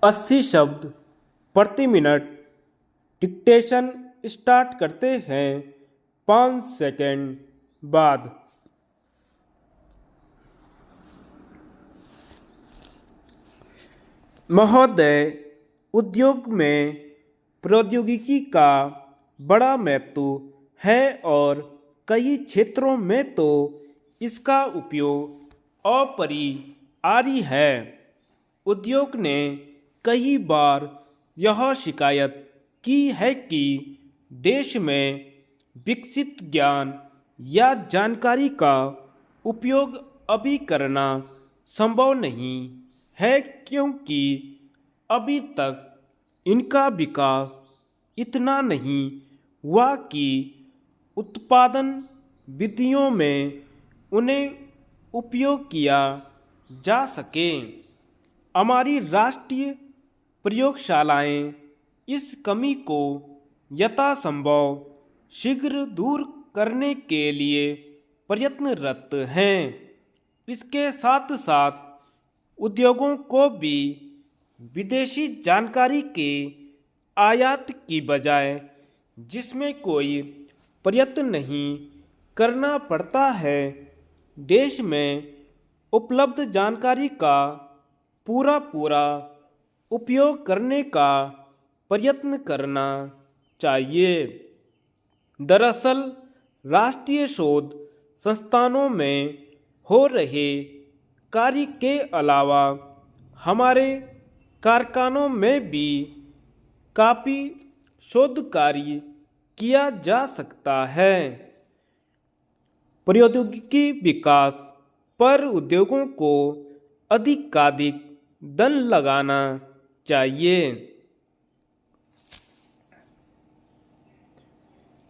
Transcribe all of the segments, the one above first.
80 शब्द प्रति minute. Dictation start करते हैं 5 सेकंड बाद। महोदय, उद्योग में प्रौद्योगिकी का बड़ा महत्व है और कई क्षेत्रों में तो इसका उपयोग अपरिहार्य है। उद्योग ने कई बार यह शिकायत की है कि देश में विकसित ज्ञान या जानकारी का उपयोग अभी करना संभव नहीं है, क्योंकि अभी तक इनका विकास इतना नहीं हुआ कि उत्पादन विधियों में उन्हें उपयोग किया जा सके। हमारी राष्ट्रीय प्रयोगशालाएं इस कमी को यथासंभव शीघ्र दूर करने के लिए प्रयत्नरत हैं। इसके साथ साथ उद्योगों को भी विदेशी जानकारी के आयात की बजाय जिसमें कोई प्रयत्न नहीं करना पड़ता है, देश में उपलब्ध जानकारी का पूरा उपयोग करने का प्रयत्न करना चाहिए। दरअसल राष्ट्रीय शोध संस्थानों में हो रहे कार्य के अलावा हमारे कारखानों में भी काफ़ी शोध कार्य किया जा सकता है। प्रौद्योगिकी विकास पर उद्योगों को अधिकाधिक धन लगाना चाहिए।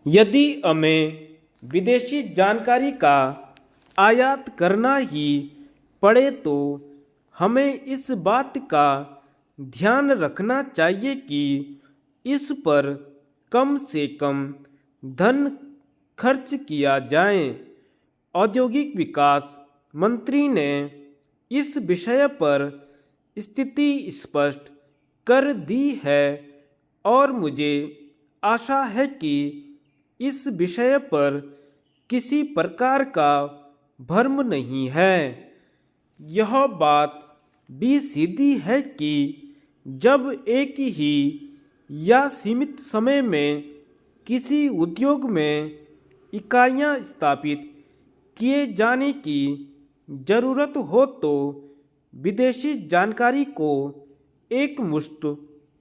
यदि हमें विदेशी जानकारी का आयात करना ही पड़े तो हमें इस बात का ध्यान रखना चाहिए कि इस पर कम से कम धन खर्च किया जाए। औद्योगिक विकास मंत्री ने इस विषय पर स्थिति स्पष्ट कर दी है और मुझे आशा है कि इस विषय पर किसी प्रकार का भ्रम नहीं है। यह बात भी सीधी है कि जब एक ही या सीमित समय में किसी उद्योग में इकाइयां स्थापित किए जाने की ज़रूरत हो तो विदेशी जानकारी को एक मुश्त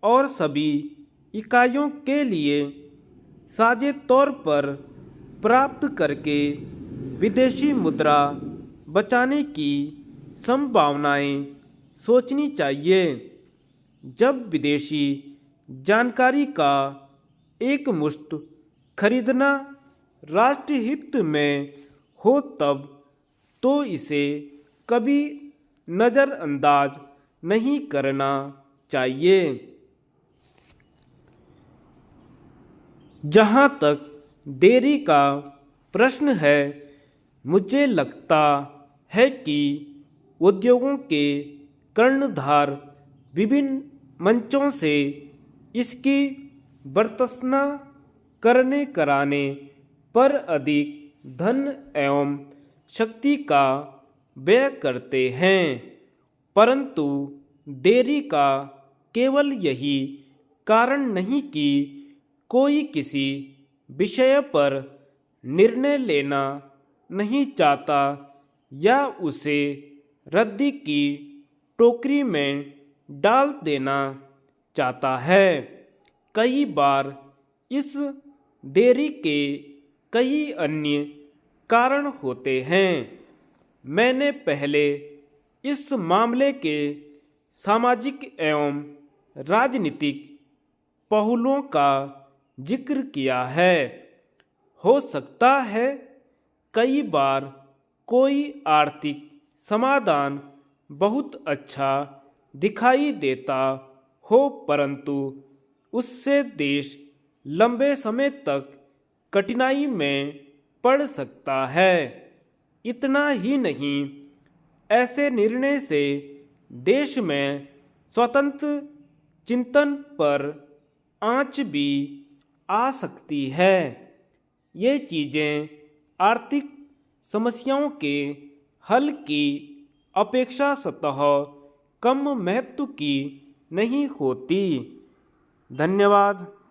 और सभी इकाइयों के लिए साझे तौर पर प्राप्त करके विदेशी मुद्रा बचाने की संभावनाएं सोचनी चाहिए। जब विदेशी जानकारी का एक मुश्त खरीदना राष्ट्रहित में हो तब तो इसे कभी नज़रअंदाज नहीं करना चाहिए। जहाँ तक देरी का प्रश्न है, मुझे लगता है कि उद्योगों के कर्णधार विभिन्न मंचों से इसकी भर्त्सना करने कराने पर अधिक धन एवं शक्ति का व्यय करते हैं, परंतु देरी का केवल यही कारण नहीं कि कोई किसी विषय पर निर्णय लेना नहीं चाहता या उसे रद्दी की टोकरी में डाल देना चाहता है। कई बार इस देरी के कई अन्य कारण होते हैं। मैंने पहले इस मामले के सामाजिक एवं राजनीतिक पहलुओं का जिक्र किया है। हो सकता है कई बार कोई आर्थिक समाधान बहुत अच्छा दिखाई देता हो, परंतु उससे देश लंबे समय तक कठिनाई में पड़ सकता है। इतना ही नहीं, ऐसे निर्णय से देश में स्वतंत्र चिंतन पर आंच भी आ सकती है। ये चीज़ें आर्थिक समस्याओं के हल की अपेक्षा स्वतः कम महत्व की नहीं होती। धन्यवाद।